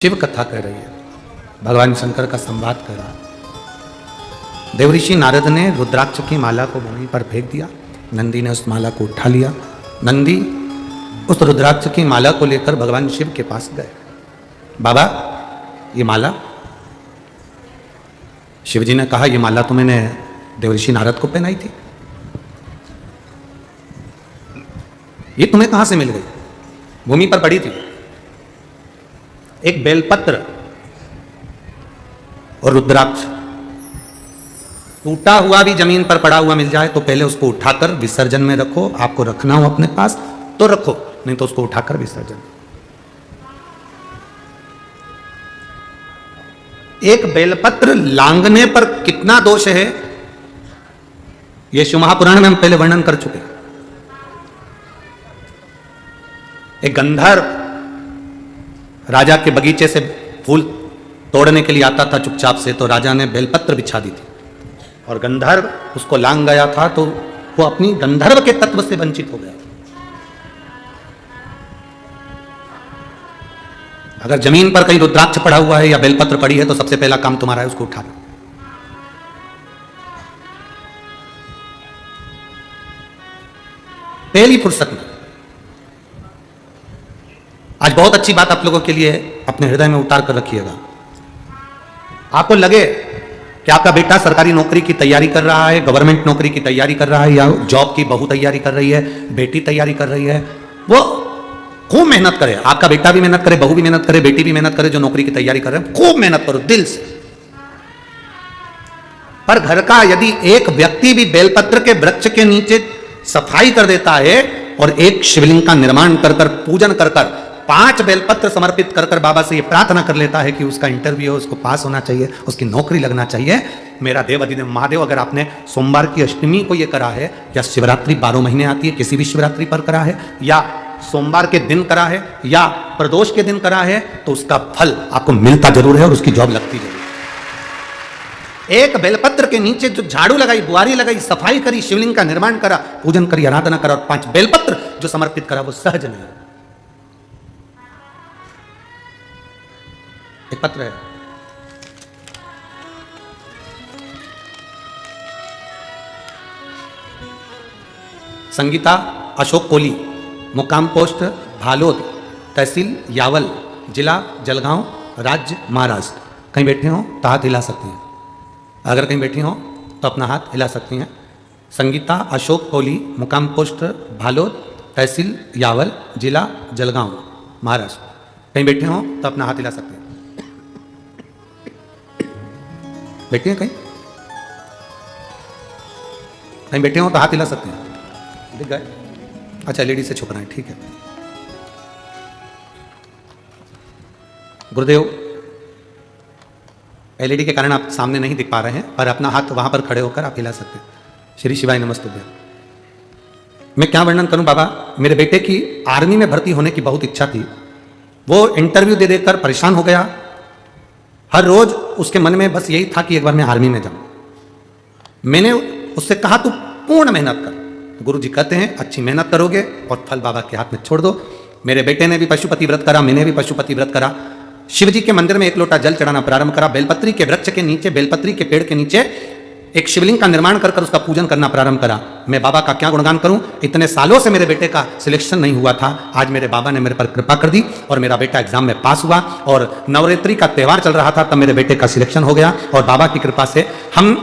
शिव कथा कह रही है, भगवान शंकर का संवाद कर रहा है। देवऋषि नारद ने रुद्राक्ष की माला को भूमि पर फेंक दिया। नंदी ने उस माला को उठा लिया। नंदी उस रुद्राक्ष की माला को लेकर भगवान शिव के पास गए। बाबा, ये माला? शिव जी ने कहा, ये माला तो मैंने देवऋषि नारद को पहनाई थी। ये तुम्हें कहां से मिल गई? भूमि पर पड़ी थी। एक बेलपत्र और रुद्राक्ष टूटा हुआ भी जमीन पर पड़ा हुआ मिल जाए तो पहले उसको उठाकर विसर्जन में रखो। आपको रखना हो अपने पास तो रखो, नहीं तो उसको उठाकर विसर्जन। एक बेलपत्र लांघने पर कितना दोष है, यह शिव महापुराण में हम पहले वर्णन कर चुके। एक गंधर्व राजा के बगीचे से फूल तोड़ने के लिए आता था चुपचाप से, तो राजा ने बेलपत्र बिछा दी थी और गंधर्व उसको लांघ गया था तो वो अपनी गंधर्व के तत्व से वंचित हो गया। अगर जमीन पर कहीं रुद्राक्ष पड़ा हुआ है या बेलपत्र पड़ी है तो सबसे पहला काम तुम्हारा है उसको उठा लो। पहली फुर्सत में। आज बहुत अच्छी बात आप लोगों के लिए अपने हृदय में उतार कर रखिएगा। आपको लगे कि आपका बेटा सरकारी नौकरी की तैयारी कर रहा है, गवर्नमेंट नौकरी की तैयारी कर रहा है, या जॉब की बहू तैयारी कर रही है, बेटी तैयारी कर रही है, वो खूब मेहनत करे। आपका बेटा भी मेहनत करे, बहू भी मेहनत करे, बेटी भी मेहनत करे, जो नौकरी की तैयारी कर रहे हैं, खूब मेहनत करो दिल से। पर घर का यदि एक व्यक्ति भी बेलपत्र के वृक्ष के नीचे सफाई कर देता है और एक शिवलिंग का निर्माण कर कर पूजन कर कर 5 बेलपत्र समर्पित कर कर बाबा से ये प्रार्थना कर लेता है कि उसका इंटरव्यू हो, उसको पास होना चाहिए, उसकी नौकरी लगना चाहिए। मेरा देव अधिदेव महादेव, अगर आपने सोमवार की अष्टमी को ये करा है, या शिवरात्रि 12 महीने आती है किसी भी शिवरात्रि पर करा है, या सोमवार के दिन करा है, या प्रदोष के दिन करा है, तो उसका फल आपको मिलता जरूर है और उसकी जॉब लगती जरूर है। एक बेलपत्र के नीचे जो झाड़ू लगाई, बुआरी लगाई, सफाई करी, शिवलिंग का निर्माण करा, पूजन करी, आराधना करा और 5 बेलपत्र जो समर्पित करा, वो सहज नहीं। एक पत्र है, संगीता अशोक कोहली, मुकाम पोस्ट भालोद, तहसील यावल, जिला जलगांव, राज्य महाराष्ट्र। कहीं बैठे हो तो हाथ हिला सकती हैं। अगर कहीं बैठी हो तो अपना हाथ हिला सकती हैं। संगीता अशोक कोहली, मुकाम पोस्ट भालोद, तहसील यावल, जिला जलगांव, महाराष्ट्र। कहीं बैठे हो तो अपना हाथ हिला सकते हैं। बैठे हैं? कहीं बैठे हो तो हाथ हिला सकते हैं। दिख गए? अच्छा, लेडी से छुप रहे हैं, ठीक है। गुरुदेव, एलईडी के कारण आप सामने नहीं दिख पा रहे हैं, पर अपना हाथ वहां पर खड़े होकर आप हिला सकते हैं। श्री शिवाय नमस्तुभ्यं। मैं क्या वर्णन करूं बाबा। मेरे बेटे की आर्मी में भर्ती होने की बहुत इच्छा थी। वो इंटरव्यू दे देकर परेशान हो गया। हर रोज उसके मन में बस यही था कि एक बार मैं आर्मी में जाऊं। मैंने उससे कहा, तू पूर्ण मेहनत कर। गुरु जी कहते हैं अच्छी मेहनत करोगे और फल बाबा के हाथ में छोड़ दो। मेरे बेटे ने भी पशुपति व्रत करा, मैंने भी पशुपति व्रत करा। शिव जी के मंदिर में 1 लोटा जल चढ़ाना प्रारंभ करा। बेलपत्री के वृक्ष के नीचे, बेलपत्री के पेड़ के नीचे एक शिवलिंग का निर्माण कर कर उसका पूजन करना प्रारंभ करा। मैं बाबा का क्या गुणगान करूं। इतने सालों से मेरे बेटे का सिलेक्शन नहीं हुआ था। आज मेरे बाबा ने मेरे पर कृपा कर दी और मेरा बेटा एग्जाम में पास हुआ। और नवरात्रि का त्यौहार चल रहा था, तब मेरे बेटे का सिलेक्शन हो गया। और बाबा की कृपा से हम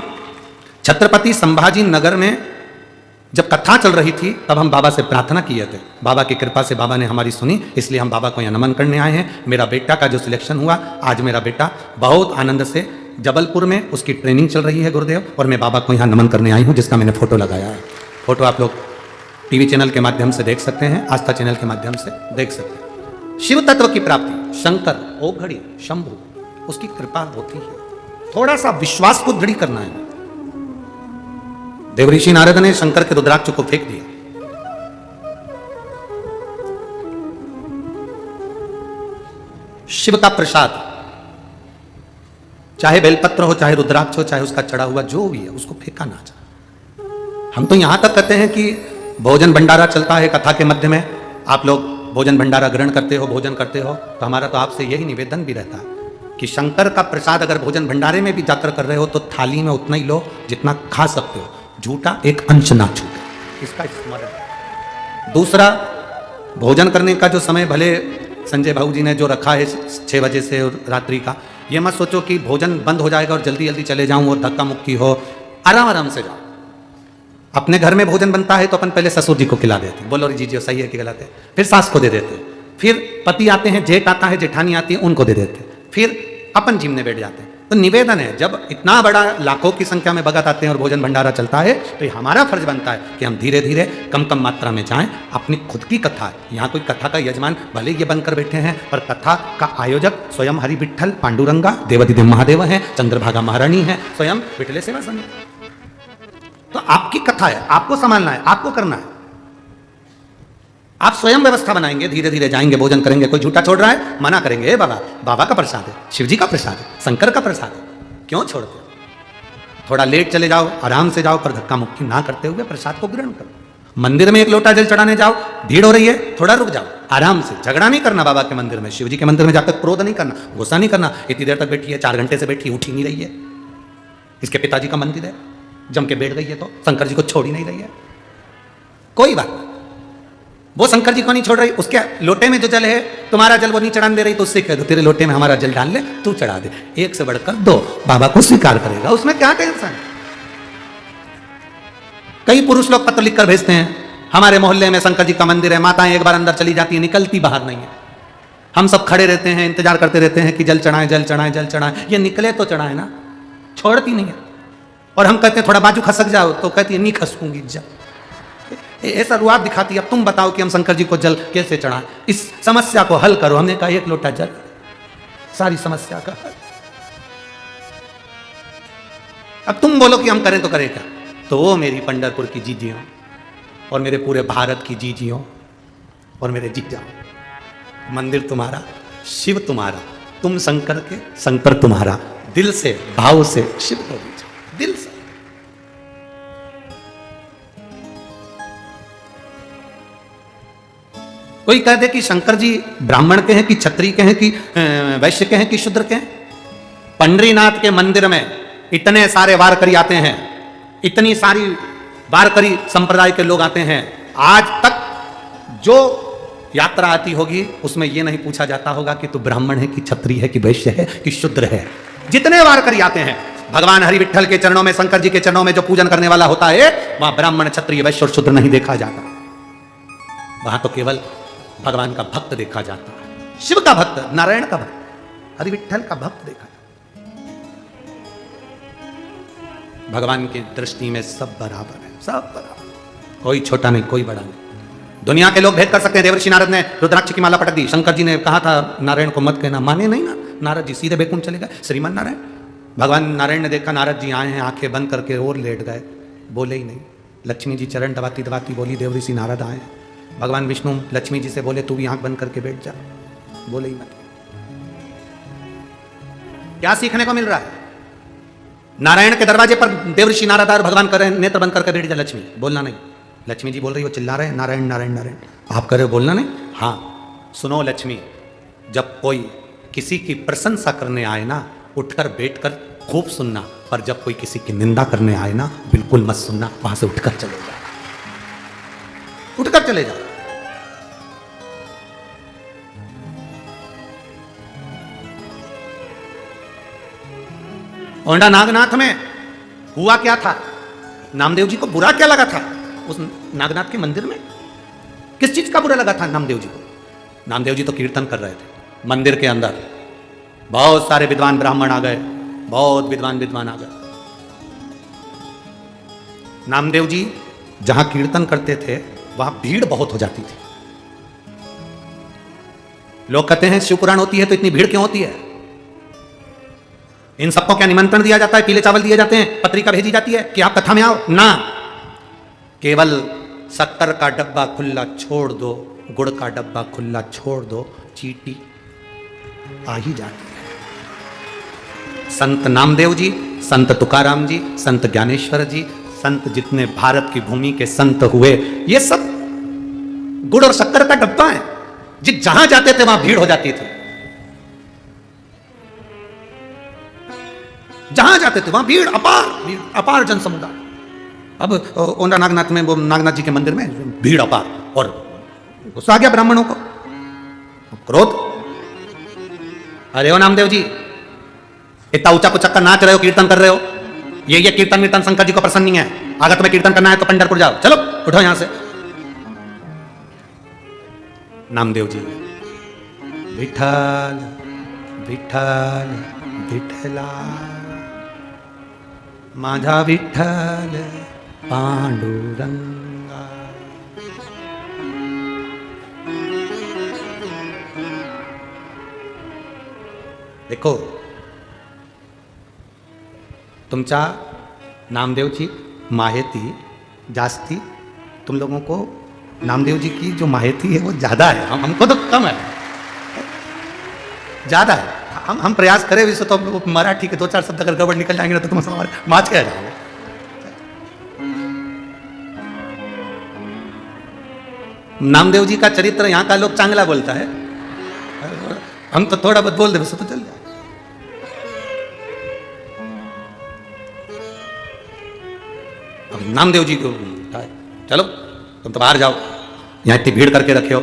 छत्रपति संभाजी नगर में जब कथा चल रही थी, तब हम बाबा से प्रार्थना किए थे। बाबा की कृपा से बाबा ने हमारी सुनी, इसलिए हम बाबा को यहाँ नमन करने आए हैं। मेरा बेटा का जो सिलेक्शन हुआ, आज मेरा बेटा बहुत आनंद से जबलपुर में उसकी ट्रेनिंग चल रही है गुरुदेव, और मैं बाबा को यहाँ नमन करने आई हूँ, जिसका मैंने फोटो लगाया है। फोटो आप लोग टीवी चैनल के माध्यम से देख सकते हैं, आस्था चैनल के माध्यम से देख सकते हैं। शिव तत्व की प्राप्ति, शंकर, ओघड़ी, शंभु, उसकी कृपा होती है। थोड़ा सा विश्वास को दृढ़ करना है। देवऋषि नारद ने शंकर के रुद्राक्ष को फेंक दिया। शिव का प्रसाद, चाहे बेलपत्र हो, चाहे रुद्राक्ष हो, चाहे उसका चढ़ा हुआ जो भी है, उसको फेंका ना जाए। हम तो यहां तक कहते हैं कि भोजन भंडारा चलता है कथा के मध्य में, आप लोग भोजन भंडारा ग्रहण करते हो, भोजन करते हो, तो हमारा तो आपसे यही निवेदन भी रहता है कि शंकर का प्रसाद अगर भोजन भंडारे में भी जाकर कर रहे हो तो थाली में उतना ही लो जितना खा सकते हो, झूठा एक अंश ना छूटे, इसका स्मरण। दूसरा, भोजन करने का जो समय भले संजय भाऊ जी ने जो रखा है 6 बजे से रात्रि का, ये मत सोचो कि भोजन बंद हो जाएगा और जल्दी जल्दी चले जाऊं और धक्का मुक्की हो, आराम आराम से जाओ। अपने घर में भोजन बनता है तो अपन पहले ससुर जी को खिला देते हैं, बोलो जी जी सही है कि गलत है, फिर सास को दे देते हैं, फिर पति आते हैं, जेठ आता है, जेठानी आती है, उनको दे देते हैं, फिर अपन जिम में बैठ जाते हैं। तो निवेदन है, जब इतना बड़ा लाखों की संख्या में भगत आते हैं और भोजन भंडारा चलता है तो ये हमारा फर्ज बनता है कि हम धीरे धीरे कम कम मात्रा में जाएं। अपनी खुद की कथा है, यहाँ कोई कथा का यजमान भले ये बनकर बैठे हैं, पर कथा का आयोजक स्वयं हरि विठ्ठल पांडुरंगा देवाधिदेव महादेव हैं, चंद्रभागा महारानी है, स्वयं विठले सेवा समिति। तो आपकी कथा है, आपको संभालना है, आपको करना है। आप स्वयं व्यवस्था बनाएंगे, धीरे धीरे जाएंगे, भोजन करेंगे। कोई झूठा छोड़ रहा है, मना करेंगे, बाबा बाबा का प्रसाद है, शिव जी का प्रसाद है, शंकर का प्रसाद है, क्यों छोड़ते हो? थोड़ा लेट चले जाओ, आराम से जाओ, पर धक्का मुक्की ना करते हुए प्रसाद को ग्रहण करो। मंदिर में 1 लोटा जल चढ़ाने जाओ, भीड़ हो रही है, थोड़ा रुक जाओ, आराम से। झगड़ा नहीं करना बाबा के मंदिर में, शिव जी के मंदिर में जाकर क्रोध नहीं करना, गुस्सा नहीं करना। इतनी देर तक बैठी है, 4 घंटे से बैठी, उठ ही नहीं रही है। इसके पिताजी का मंदिर है, जम के बैठ गई है तो शंकर जी को छोड़ ही नहीं रही है। कोई बात नहीं, वो शंकर जी को नहीं छोड़ रही, उसके लोटे में जो जल है, तुम्हारा जल वो नहीं चढ़ाने दे रही, तो उससे कह दो तेरे लोटे में हमारा जल डाल ले, तू चढ़ा दे। 1 से बढ़कर 2 बाबा को स्वीकार करेगा, उसमें क्या टेंशन है? कई पुरुष लोग पत्र लिखकर भेजते हैं, हमारे मोहल्ले में शंकर जी का मंदिर है, माताएं एक बार अंदर चली जाती है, निकलती बाहर नहीं है। हम सब खड़े रहते हैं, इंतजार करते रहते हैं कि जल चढ़ाएं, जल चढ़ाएं, जल चढ़ाएं। ये निकले तो चढ़ाए ना, छोड़ती नहीं है। और हम कहते हैं थोड़ा बाजू खसक जाओ, तो कहती है नहीं खसूंगी, जा ऐसा रुआब दिखाती है। अब तुम बताओ कि हम शंकर जी को जल कैसे चढ़ाएं, इस समस्या को हल करो। हमने कहा 1 लोटा जल, सारी समस्या का हल। अब तुम बोलो कि हम करें तो करें क्या? तो वो मेरी पंढरपुर की जीजियों और मेरे पूरे भारत की जीजियों और मेरे जीजा, मंदिर तुम्हारा, शिव तुम्हारा, तुम शंकर के, शंकर तुम्हारा। दिल से, भाव से शिव को दीजिए, दिल से। कोई कह दे कि शंकर जी ब्राह्मण के हैं कि क्षत्रिय के हैं कि वैश्य के हैं कि शूद्र के हैं। पंडरीनाथ के मंदिर में इतने सारे वारकरी आते हैं, इतनी सारी वारकरी संप्रदाय के लोग आते हैं। आज तक जो यात्रा आती होगी उसमें यह नहीं पूछा जाता होगा कि तू ब्राह्मण है कि क्षत्रिय है कि वैश्य है कि शूद्र है। जितने वारकरी आते हैं, भगवान हरि विठ्ठल के चरणों में, शंकर जी के चरणों में जो पूजन करने वाला होता है, वहां ब्राह्मण, क्षत्रिय, वैश्य और शूद्र नहीं देखा जाता। वहां तो केवल भगवान का भक्त देखा जाता है, शिव का भक्त, नारायण का भक्त, हरि विठ्ठल का भक्त देखा जाता है। भगवान की दृष्टि में सब बराबर है, सब बराबर, कोई छोटा नहीं, कोई बड़ा नहीं। दुनिया के लोग भेद कर सकते हैं। देवर्षि नारद ने रुद्राक्ष की माला पटक दी, शंकर जी ने कहा था नारायण को मत कहना, माने नहीं ना नारद जी, सीधे बैकुंठ चले गए। श्रीमन नारायण, भगवान नारायण ने देखा नारद जी आए हैं, आंखें बंद करके और लेट गए, बोले ही नहीं। लक्ष्मी जी चरण दबाती दबाती बोली देवर्षि नारद आए। भगवान विष्णु लक्ष्मी जी से बोले तू भी आंख बंद करके बैठ जा, बोले ही मत। क्या सीखने को मिल रहा है? नारायण के दरवाजे पर देवर्षि नारद और भगवान कर रहे हैं, नेत्र बंद करके बैठ जा। लक्ष्मी बोलना नहीं। लक्ष्मी जी बोल रही हो, चिल्ला रहे हैं नारायण नारायण नारायण, आप कर रहे हो बोलना नहीं। हाँ सुनो लक्ष्मी, जब कोई किसी की प्रशंसा करने आए ना, उठकर बैठकर खूब सुनना, पर जब कोई किसी की निंदा करने आए ना, बिल्कुल मत सुनना, वहां से उठकर चले जाओ, उठकर चले जाओ। औंढा नागनाथ में हुआ क्या था? नामदेव जी को बुरा क्या लगा था उस नागनाथ के मंदिर में? किस चीज का बुरा लगा था नामदेव जी को? नामदेव जी तो कीर्तन कर रहे थे मंदिर के अंदर, बहुत सारे विद्वान ब्राह्मण आ गए, बहुत विद्वान आ गए। नामदेव जी जहां कीर्तन करते थे वहां भीड़ बहुत हो जाती थी। लोग कहते हैं शिव पुराण होती है तो इतनी भीड़ क्यों होती है? इन सबको क्या निमंत्रण दिया जाता है? पीले चावल दिए जाते हैं, पत्रिका भेजी जाती है कि आप कथा में आओ ना। केवल शक्कर का डब्बा खुला छोड़ दो, गुड़ का डब्बा खुला छोड़ दो, चीटी आ ही जाती है। संत नामदेव जी, संत तुकाराम जी, संत ज्ञानेश्वर जी, संत जितने भारत की भूमि के संत हुए, ये सब गुड़ और शक्कर का डब्बा है। जहां जाते थे वहां भीड़ हो जाती थी, जहां जाते थे वहां भीड़, अपार जन समुदाय। अब ओंडा नागनाथ में, वो नागनाथ जी के मंदिर में भीड़ अपार, और गुस्सा आ गया ब्राह्मणों को, क्रोध। अरे ओ नामदेव जी, इतना ऊंचा को चक्कर नाच रहे हो, कीर्तन कर रहे हो, ये कीर्तन वीर्तन शंकर जी को पसंद नहीं है। अगर तुम्हें कीर्तन करना है तो पंढरपुर जाओ, चलो उठो यहां से। नामदेव जी, विठल विठल विठला, माझा विठल पांडुरंगा। देखो, तुमचा नामदेवची माहिती जास्ती, तुम लोगों को नामदेव जी की जो माहिती है वो ज्यादा है, हमको तो कम है, ज्यादा है। हम प्रयास करें वैसे तो मराठी के 2-4 शब्द अगर गड़बड़ निकल जाएंगे तो तुम हमारे माच के आ जाओगे। नामदेव जी का चरित्र यहाँ का लोग चांगला बोलता है, हम तो थोड़ा बहुत बोल दे वैसे तो चल जाए। अब नामदेव जी को चलो तुम तो बाहर जाओ, यहाँ इतनी भीड़ करके रखे हो,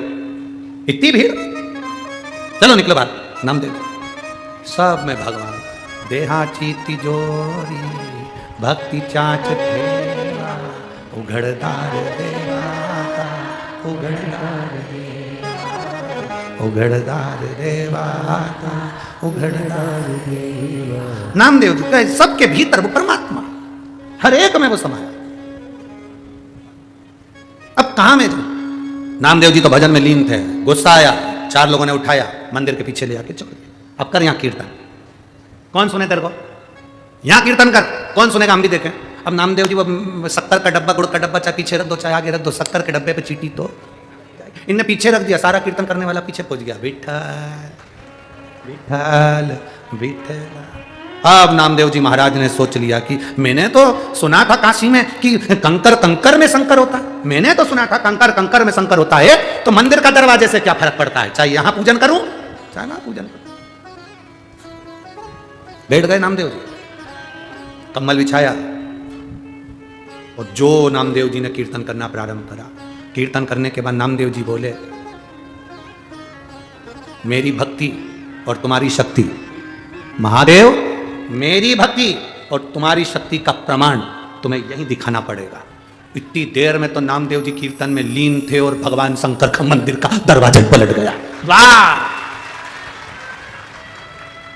इतनी भीड़, चलो निकलो बाहर। नामदेव सब में भगवान, देहाची तिजोरी भक्ति चाच ठेवा, उघड़दार देवाता, उघड़दार देवा, उघड़दार देवाता, उघड़दार देवा। नामदेव जी का सबके भीतर वो परमात्मा, हर एक में वो समाया। अब कहां में तुम? नामदेव जी तो भजन में लीन थे, गुस्सा आया, 4 लोगों ने उठाया, मंदिर के पीछे ले आके चल गए। अब कर यहाँ कीर्तन, कौन सुने तेरे को? यहाँ कीर्तन कर, कौन सुनेगा? हम भी देखें। अब नामदेव जी वो शक्कर का डब्बा, गुड़ का डब्बा चाहे पीछे रख दो चाहे आगे रख दो, शक्कर के डब्बे पे चीटी तो इनने पीछे रख दिया, सारा कीर्तन करने वाला पीछे पहुंच गया। विठल विठल विठल। अब नामदेव जी महाराज ने सोच लिया कि मैंने तो सुना था काशी में कि कंकर कंकर में शंकर होता है, मैंने तो सुना था कंकर कंकर में शंकर होता है, तो मंदिर का दरवाजे से क्या फर्क पड़ता है, चाहे यहां पूजन करूं चाहे ना पूजन करूं। बैठ गए नामदेव जी, कम्बल बिछाया, और जो नामदेव जी ने कीर्तन करना प्रारंभ करा। कीर्तन करने के बाद नामदेव जी बोले, मेरी भक्ति और तुम्हारी शक्ति, महादेव मेरी भक्ति और तुम्हारी शक्ति का प्रमाण तुम्हें यही दिखाना पड़ेगा। इतनी देर में तो नामदेव जी कीर्तन में लीन थे और भगवान शंकर का मंदिर का दरवाजा पलट गया। वाह!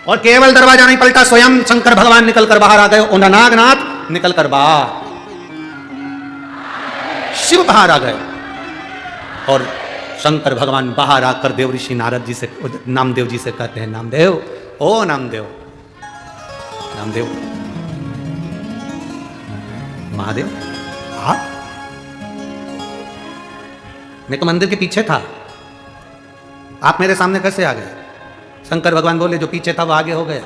और केवल दरवाजा नहीं पलटा, स्वयं शंकर भगवान निकलकर बाहर आ गए। और नागनाथ निकलकर बाहर, शिव बाहर आ गए, और शंकर भगवान बाहर आकर देव ऋषि नारद जी से, नामदेव जी से कहते हैं, नामदेव, ओ नामदेव, नामदेव, महादेव, आप? मैं तो मंदिर के पीछे था, आप मेरे सामने कैसे आ गए? शंकर भगवान बोले, जो पीछे था वो आगे हो गया,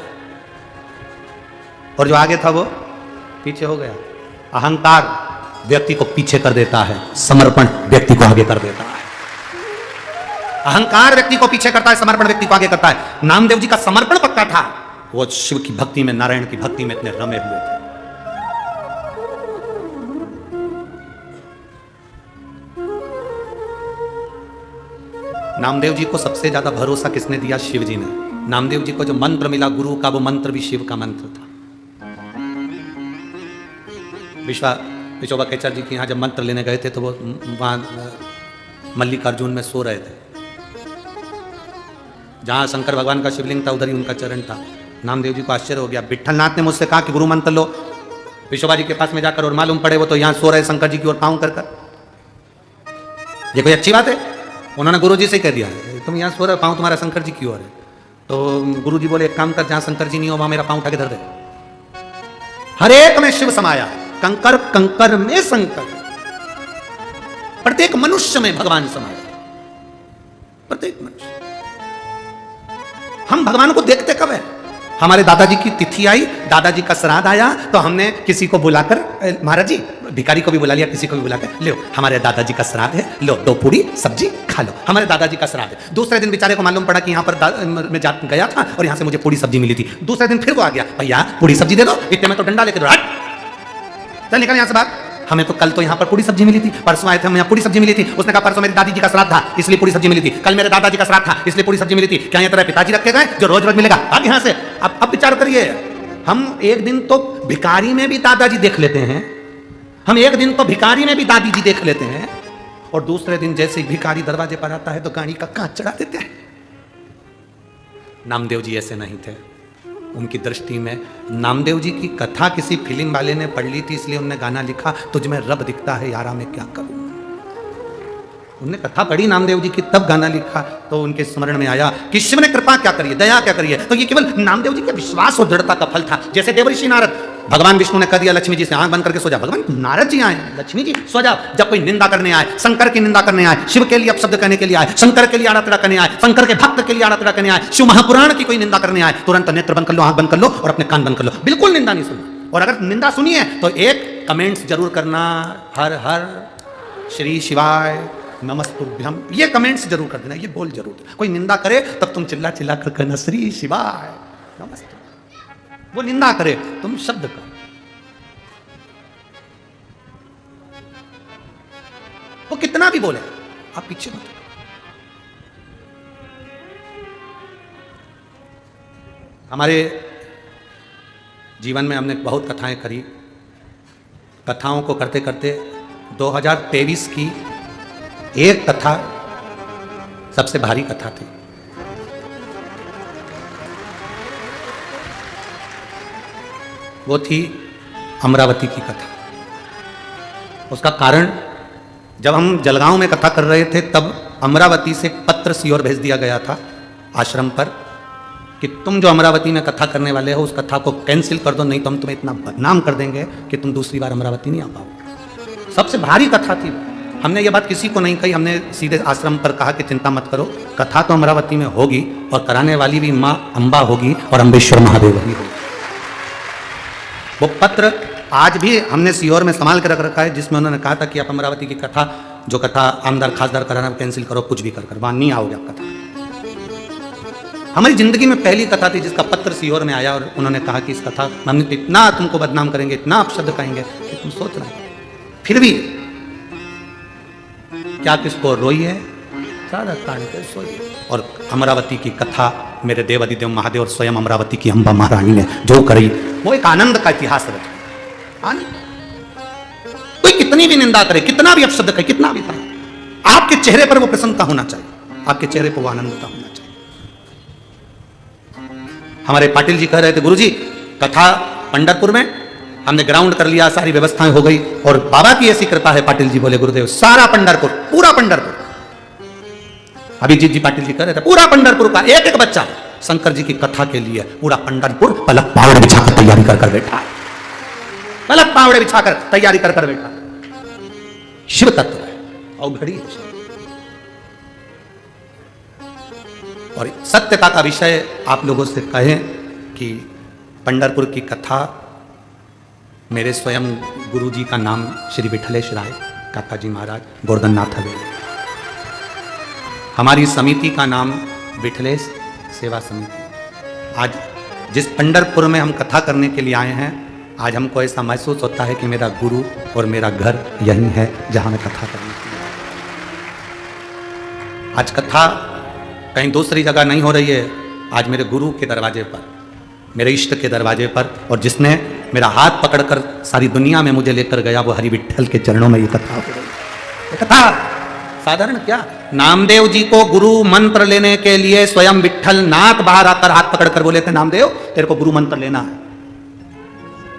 और जो आगे था वो पीछे हो गया। अहंकार व्यक्ति को पीछे कर देता है, समर्पण व्यक्ति को आगे कर देता है। अहंकार व्यक्ति को पीछे करता है, समर्पण व्यक्ति को आगे करता है। नामदेव जी का समर्पण पक्का था, वो शिव की भक्ति में, नारायण की भक्ति में इतने रमे हुए थे। नामदेव जी को सबसे ज्यादा भरोसा किसने दिया? शिव जी ने। नामदेव जी को जो मंत्र मिला गुरु का, वो मंत्र भी शिव का मंत्र था। विश्वभा खेचर जी के यहाँ जब मंत्र लेने गए थे तो वो वहां मल्लिकार्जुन में सो रहे थे। जहां शंकर भगवान का शिवलिंग था उधर ही उनका चरण था। नामदेव जी को आश्चर्य हो गया। विठलनाथ ने मुझसे कहा कि गुरु मंत्र लो। विश्वभा जी के पास में जाकर और मालूम पड़े वो तो यहाँ सो रहे शंकर जी की ओर पाँव कर कर। ये कोई अच्छी बात है? उन्होंने गुरु जी से कह दिया, तुम यहाँ सो रहे, पाँव तुम्हारा शंकर जी की ओर है। तो गुरु जी बोले, एक काम कर, जहां शंकर जी नहीं हो वहां मेरा पाँव उठा के धर दे। हर एक में शिव समाया, कंकर कंकर में शंकर, प्रत्येक मनुष्य में भगवान समाया, प्रत्येक मनुष्य। हम भगवान को देखते कब है? हमारे दादाजी की तिथि आई, दादाजी का श्राद्ध आया, तो हमने किसी को बुलाकर, महाराज जी भिखारी को भी बुला लिया, किसी को भी बुलाकर, लो हमारे दादाजी का श्राद्ध है, लो 2 पूड़ी सब्जी खा लो, हमारे दादाजी का श्राद्ध है। दूसरे दिन बेचारे को मालूम पड़ा कि यहाँ पर मैं गया था और यहाँ से मुझे पूड़ी सब्जी मिली थी। दूसरे दिन फिर वो आ गया, भैया पूड़ी सब्जी दे दो, इतने में तो डंडा लेके दो, चल निकल यहाँ से बाहर। हमें तो कल तो यहाँ पर पूरी सब्जी मिली थी, परसों आए थे हम यहाँ पूरी सब्जी मिली थी। उसने कहा परसों मेरी दादी जी का श्राद्ध था इसलिए पूरी सब्जी मिली थी, कल मेरे दादाजी का श्राद्ध था इसलिए पूरी सब्जी मिली थी। क्या ये तेरे पिताजी रखे गए जो रोज रोज मिलेगा? अब यहाँ से अब विचार करिए, हम एक दिन तो भिखारी में भी दादाजी देख लेते हैं, हम एक दिन तो भिखारी में भी दादी जी देख लेते हैं, और दूसरे दिन जैसे ही भिखारी दरवाजे पर आता है तो गाड़ी का कांच चढ़ा देते हैं। नामदेव जी ऐसे नहीं थे। उनकी दृष्टि में नामदेव जी की कथा किसी फिल्म वाले ने पढ़ ली थी इसलिए उन्होंने गाना लिखा, तुझ में रब दिखता है यारा मैं क्या करूं। उन्होंने कथा पढ़ी नामदेव जी की, तब गाना लिखा, तो उनके स्मरण में आया कि शिव ने कृपा क्या करी है, दया क्या करी है। तो ये केवल नामदेव जी के विश्वास और दृढ़ता का फल था। जैसे देवर्षि नारद, भगवान विष्णु ने कह दिया लक्ष्मी जी से आंख बंद करके सो जा, भगवान नारद जी आए, लक्ष्मी जी सो जा। जब कोई निंदा करने आए, शंकर की निंदा करने आए, शिव के लिए अपशब्द कहने के लिए आए, शंकर के लिए आड़ा टेढ़ा करने आए, शंकर के भक्त के लिए आड़ा टेढ़ा करने आए, शिव महापुराण की कोई निंदा करने आए, तुरंत नेत्र बंद कर लो, आंख बंद कर लो और अपने कान बंद कर लो, बिल्कुल निंदा नहीं सुनना। और अगर निंदा सुनी है तो एक कमेंट्स जरूर करना, हर हर श्री शिवाय नमस्तुभ्यम, ये कमेंट्स जरूर कर देना, ये बोल जरूर देना। कोई निंदा करे तब तुम चिल्ला चिल्ला कर कहना श्री शिवाय नमस्ते। वो निंदा करे तुम शब्द करो। वो कितना भी बोले आप पीछे मत। हमारे जीवन में हमने बहुत कथाएं करी। कथाओं को करते करते 2023 की एक कथा सबसे भारी कथा थी। वो थी अमरावती की कथा। उसका कारण, जब हम जलगांव में कथा कर रहे थे तब अमरावती से पत्र सीओर भेज दिया गया था आश्रम पर कि तुम जो अमरावती में कथा करने वाले हो उस कथा को कैंसिल कर दो, नहीं तो हम तुम्हें इतना बदनाम कर देंगे कि तुम दूसरी बार अमरावती नहीं आ पाओगे। सबसे भारी कथा थी। हमने ये बात किसी को नहीं कही, हमने सीधे आश्रम पर कहा कि चिंता मत करो, कथा तो अमरावती में होगी और कराने वाली भी माँ अम्बा होगी और अम्बेश्वर महादेव ही होगी। वो पत्र आज भी हमने सीहोर में संभाल कर रख रखा है, जिसमें उन्होंने कहा था कि आप अमरावती की कथा, जो कथा आमदार खासदार कराना कैंसिल करो, कुछ भी कर वहां नहीं आओगे आप कथा। हमारी जिंदगी में पहली कथा थी जिसका पत्र सीहोर में आया और उन्होंने कहा कि इस कथा हमने इतना तुमको बदनाम करेंगे, इतना अपशब्द कहेंगे कि तुम सोच रहे हो। फिर भी क्या किसको रोई है, सारा कान के सोई। और अमरावती की कथा मेरे देव अधिदेव महादेव और स्वयं अमरावती की अम्बा महारानी ने जो करी, वो एक आनंद का इतिहास रचा। कोई कितनी भी निंदा करे, कितना भी अपशब्द करे, कितना भी करे, आपके चेहरे पर वो प्रसन्नता होना चाहिए, आपके चेहरे पर वो आनंदता होना चाहिए। हमारे पाटिल जी कह रहे थे, गुरुजी कथा पंढरपुर में हमने ग्राउंड कर लिया, सारी व्यवस्थाएं हो गई और बाबा की ऐसी कृपा है। पाटिल जी बोले गुरुदेव सारा पंढरपुर, पूरा पंढरपुर, अभिजीत जी पाटिल जी कह रहे थे पूरा पंढरपुर का एक एक बच्चा शंकर जी की कथा के लिए पूरा पंढरपुर पलक पावड़े बिछाकर तैयारी कर बैठा है, पलक पावड़े बिछाकर तैयारी कर बैठा। शिव तत्व है और घड़ी है। और सत्यता का विषय आप लोगों से कहें कि पंढरपुर की कथा, मेरे स्वयं गुरु जी का नाम श्री विठलेश राय काका जी महाराज गोवर्धननाथ हवेली, हमारी समिति का नाम विठलेश सेवा समिति। आज जिस पंढरपुर में हम कथा करने के लिए आए हैं, आज हमको ऐसा महसूस होता है कि मेरा गुरु और मेरा घर यही है जहां मैं कथा करने के लिए। आज कथा कहीं दूसरी जगह नहीं हो रही है, आज मेरे गुरु के दरवाजे पर, मेरे इष्ट के दरवाजे पर, और जिसने मेरा हाथ पकड़कर सारी दुनिया में मुझे लेकर गया वो हरि विठल के चरणों में ये कथा हो रही है। ये कथा साधारण क्या, नामदेव जी को गुरु मंत्र लेने के लिए स्वयं विठल नाथ बाहर आकर हाथ पकड़कर बोले थे, नामदेव तेरे को गुरु मंत्र लेना है।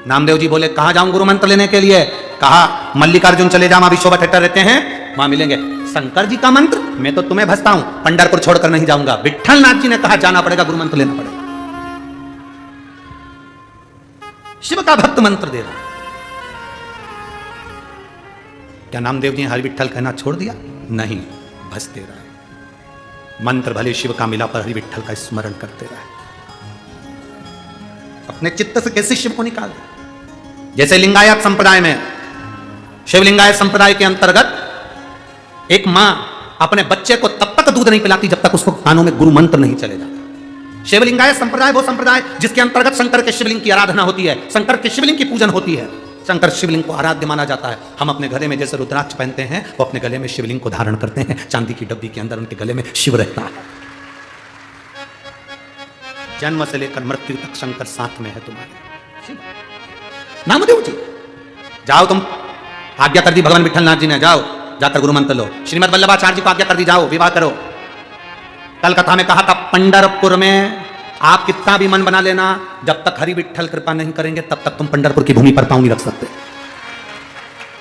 नामदेव जी बोले कहां जाऊं गुरु मंत्र लेने के लिए? कहा मल्लिकार्जुन चले जा, वहां विश्वभर ठट्टर रहते हैं, वहां मिलेंगे। शंकर जी का मंत्र मैं तो तुम्हें भजता हूं, पंढरपुर छोड़कर नहीं जाऊंगा। विठल नाथ जी ने कहा जाना पड़ेगा, गुरु मंत्र लेना पड़ेगा। शिव का भक्त मंत्र दे रहा। क्या नामदेव जी हरि विठल कहना छोड़ दिया? नहीं, भजते रहे। मंत्र भले शिव का मिला पर हरि विठल का स्मरण करते रहे। अपने चित्त से कैसे शिव को निकाल दे। जैसे लिंगायत संप्रदाय में, शिवलिंगायत संप्रदाय के अंतर्गत एक मां अपने बच्चे को तब तक दूध नहीं पिलाती जब तक उसको कानों में गुरु मंत्र नहीं चले जाता। शिवलिंगायत संप्रदाय वो संप्रदाय जिसके अंतर्गत शंकर के शिवलिंग की आराधना होती है, शंकर के शिवलिंग की पूजन होती है, शंकर शिवलिंग को आराध्य माना जाता है। हम अपने गले में जैसे रुद्राक्ष पहनते हैं, वो अपने गले में शिवलिंग को धारण करते हैं। चांदी की डब्बी के अंदर उनके गले में शिव रहता है। जन्म से लेकर मृत्यु तक शंकर साथ में है तुम्हारे। नामदेव जी जाओ, तुम आज्ञा कर दी भगवान विठलनाथ जी ने, जाओ जाकर गुरु मंत्र लो। श्रीमद वल्लभाचार्य जी को आज्ञा कर दी, जाओ विवाह करो। कल कथा में कहा था, पंढरपुर में आप कितना भी मन बना लेना, जब तक हरि विठल कृपा नहीं करेंगे तब तक तुम पंढरपुर की भूमि पर पांव नहीं रख सकते।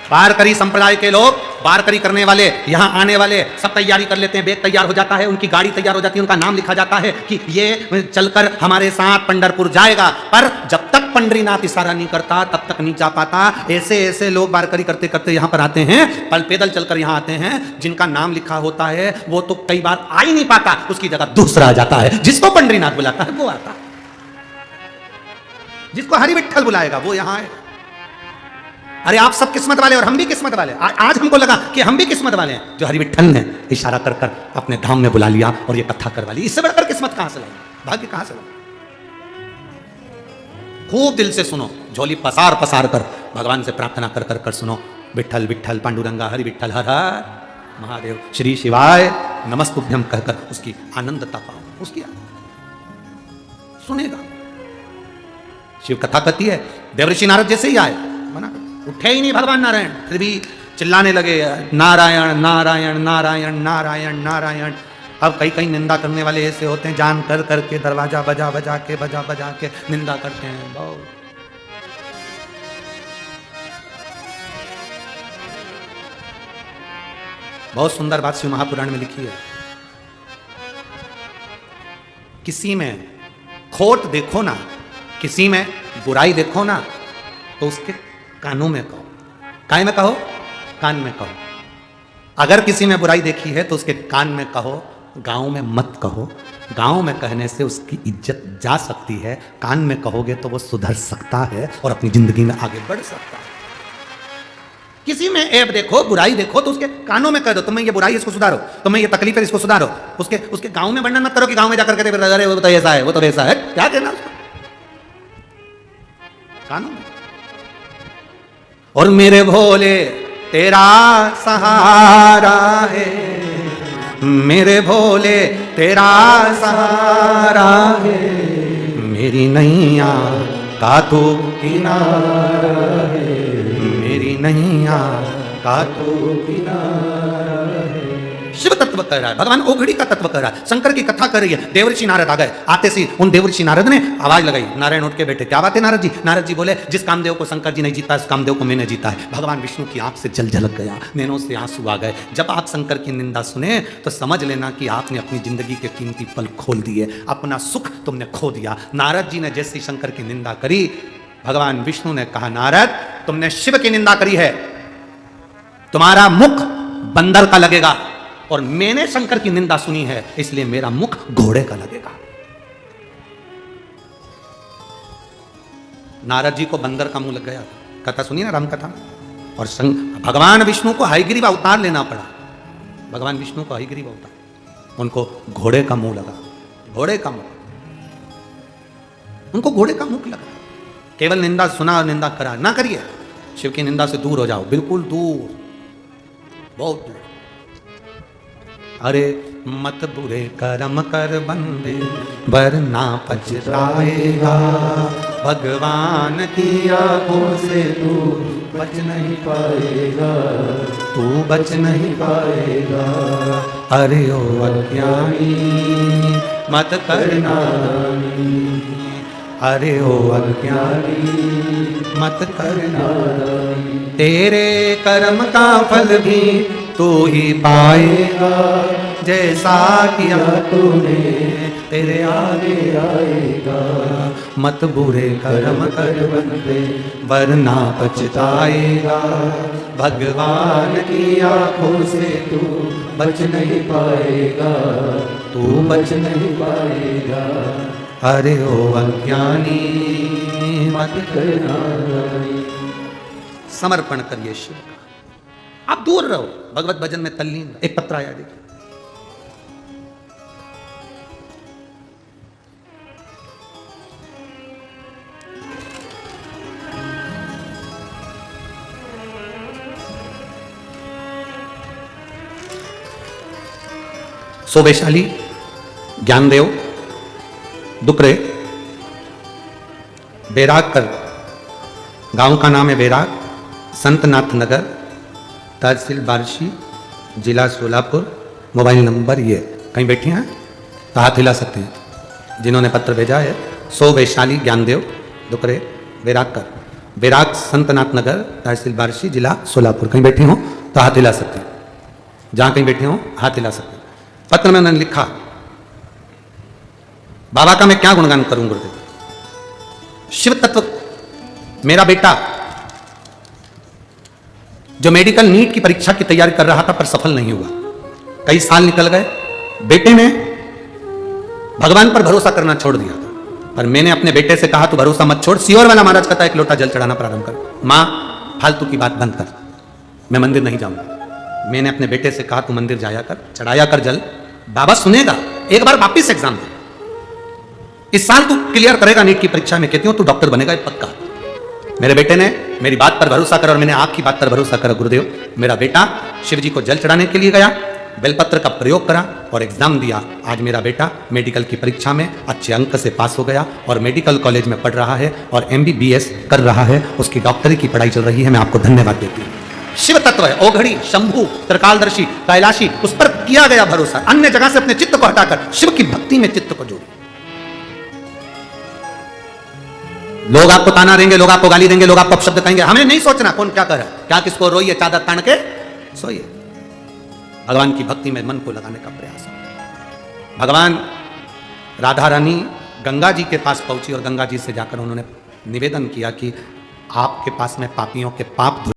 वारकरी संप्रदाय के लोग, वारकरी करने वाले, यहां आने वाले सब तैयारी कर लेते हैं, बैग तैयार हो जाता है, उनकी गाड़ी तैयार हो जाती है, उनका नाम लिखा जाता है कि ये चलकर हमारे साथ पंढरपुर जाएगा। पर जब तक पंडरीनाथ इशारा नहीं करता तब तक नहीं जा पाता। ऐसे ऐसे लोग वारकरी करते करते यहां पर आते हैं, पैदल चलकर यहां आते हैं, जिनका नाम लिखा होता है वो तो कई बार आ ही नहीं पाता, उसकी जगह दूसरा आ जाता है। जिसको पंडरीनाथ बुलाता है वो आता है, जिसको हरि विठल बुलाएगा वो यहां है। अरे आप सब किस्मत वाले और हम भी किस्मत वाले। आज हमको लगा कि हम भी किस्मत वाले हैं, जो हरि विठल ने इशारा कर कर अपने धाम में बुला लिया और ये कथा करवा ली। इससे बढ़कर किस्मत कहां से लाई, भाग्य कहां से लाई। खूब दिल से सुनो, झोली पसार पसार कर भगवान से प्रार्थना कर कर कर सुनो। विठल विठल पांडुरंगा हरि विठल हर हर महादेव श्री शिवाय नमस्तुभ्यम कहकर उसकी आनंदता पाओ, उसकी सुनेगा। शिव कथा कहती है, देवऋषि नारद जैसे ही आए, मना उठे ही नहीं भगवान नारायण, फिर भी चिल्लाने लगे नारायण नारायण नारायण नारायण नारायण। अब कई कई निंदा करने वाले ऐसे होते हैं, जान कर करके दरवाजा बजा बजा के निंदा करते हैं। बहुत सुंदर बात शिव महापुराण में लिखी है, किसी में खोट देखो ना, किसी में बुराई देखो ना, तो उसके कानों में कहो। काय में कहो? कान में कहो। अगर किसी में बुराई देखी है तो उसके कान में कहो, गांव में मत कहो। गांव में कहने से उसकी इज्जत जा सकती है, कान में कहोगे तो वो सुधर सकता है और अपनी जिंदगी में आगे बढ़ सकता है। किसी में ऐब देखो, बुराई देखो, तो उसके कानों में कह दो, तुम्हें ये बुराई इसको सुधारो, तुम्हें ये तकलीफ है इसको सुधारो। उसके गांव में वर्णन मत करो कि गांव में जाकर कहते अरे वो तो ऐसा है, वो तो ऐसा है। क्या कहना उसको? कानों में। और मेरे भोले तेरा सहारा है, मेरे भोले तेरा सहारा है, मेरी नैया का तू किनारा है, मेरी नैया का तू किनारा है। शिव तत्व कह रहा है, भगवान ओघड़ी का तत्व कह रहा है, शंकर की कथा कर रही है। देवऋषि नारद आ गए, आते सी उन देवऋषि नारद ने आवाज लगाई, नारायण उठ के बैठे, क्या बात है नारद जी? नारद जी बोले, जिस कामदेव को शंकर जी नहीं जीता, उस कामदेव को मैंने जीता है। भगवान विष्णु की आंख से जल झलक गया, नैनों से आंसू आ गए। जब आप शंकर की निंदा सुने तो समझ लेना कि आपने अपनी जिंदगी के कीमती पल खोल दिए, अपना सुख तुमने खो दिया। नारद जी ने जैसी शंकर की निंदा करी, भगवान विष्णु ने कहा, नारद तुमने शिव की निंदा करी है, तुम्हारा मुख बंदर का लगेगा, और मैंने शंकर की निंदा सुनी है, इसलिए मेरा मुख घोड़े का लगेगा। नारद जी को बंदर का मुंह लग गया। कथा सुनी ना राम कथा में। और भगवान विष्णु को हयग्रीव अवतार लेना पड़ा, भगवान विष्णु को हयग्रीव अवतार, उनको घोड़े का मुंह लगा, घोड़े का मुंह, उनको घोड़े का मुंह लगा। केवल निंदा सुना और निंदा करा ना करिए, शिव की निंदा से दूर हो जाओ, बिल्कुल दूर, बहुत दूर। अरे मत बुरे कर्म कर बंदे वरना पछताएगा, भगवान की आंखों से तू बच नहीं पाएगा, तू बच नहीं पाएगा। अरे ओ अज्ञानी मत करना, अरे ओ अज्ञानी मत करना, तेरे कर्म का फल भी तू ही पाएगा, जैसा किया तूने तेरे आगे आएगा। मत बुरे कर्म कर बंदे वरना पछताएगा, भगवान की आंखों से तू बच नहीं पाएगा, तू बच नहीं पाएगा। अरे ओ अज्ञानी बात है? समर्पण करिए शिव का। आप दूर रहो, भगवत भजन में तल्लीन रहो। एक पत्र आया देखिए, सो वैशाली ज्ञानदेव दुकरे बैराग कर, गांव का नाम है बैराग, संतनाथ नगर, तहसील बार्शी, जिला सोलापुर, मोबाइल नंबर ये। कहीं बैठे हैं तो हाथ हिला सकते हैं जिन्होंने पत्र भेजा है। सो वैशाली ज्ञानदेव दुकरे बैराग कर, बैराग संतनाथ नगर, तहसील बार्शी, जिला सोलापुर। कहीं बैठे हो तो हाथ हिला सकते हैं, जहां कहीं बैठे हो हाथ हिला सकते हैं। पत्र में उन्होंने लिखा, बाबा का मैं क्या गुणगान करूं गुरुदेव, शिव तत्व मेरा बेटा जो मेडिकल नीट की परीक्षा की तैयारी कर रहा था पर सफल नहीं हुआ, कई साल निकल गए, बेटे ने भगवान पर भरोसा करना छोड़ दिया था। पर मैंने अपने बेटे से कहा तू भरोसा मत छोड़, सियोर वाला महाराज कहता है एक लोटा जल चढ़ाना प्रारंभ कर। मां फालतू की बात बंद कर, मैं मंदिर नहीं जाऊंगा। मैंने अपने बेटे से कहा तू मंदिर जाया कर, चढ़ाया कर जल, बाबा सुनेगा, एक बार वापिस एग्जाम दे, इस साल तू क्लियर करेगा नीट की परीक्षा में, कहती हूं तू डॉक्टर बनेगा पक्का। मेरे बेटे ने मेरी बात पर भरोसा करा और मैंने आपकी बात पर भरोसा करा गुरुदेव। मेरा बेटा शिव जी को जल चढ़ाने के लिए गया, बेलपत्र का प्रयोग करा और एग्जाम दिया। आज मेरा बेटा मेडिकल की परीक्षा में अच्छे अंक से पास हो गया और मेडिकल कॉलेज में पढ़ रहा है और MBBS कर रहा है, उसकी डॉक्टरी की पढ़ाई चल रही है। मैं आपको धन्यवाद देती हूँ। शिव तत्व है, ओघड़ी, शंभु, त्रिकालदर्शी, कैलाशी, उस पर किया गया भरोसा। अन्य जगह से अपने चित्त को हटाकर शिव की भक्ति में चित्त को जोड़िए। लोग आपको ताना देंगे, लोग आपको गाली देंगे, लोग आपको अपशब्द कहेंगे, हमें नहीं सोचना कौन क्या कर रहा है, क्या किसको रोइए, चादर तान के सोइए। भगवान की भक्ति में मन को लगाने का प्रयास है। भगवान राधा रानी गंगा जी के पास पहुंची और गंगा जी से जाकर उन्होंने निवेदन किया कि आपके पास में पापियों के पाप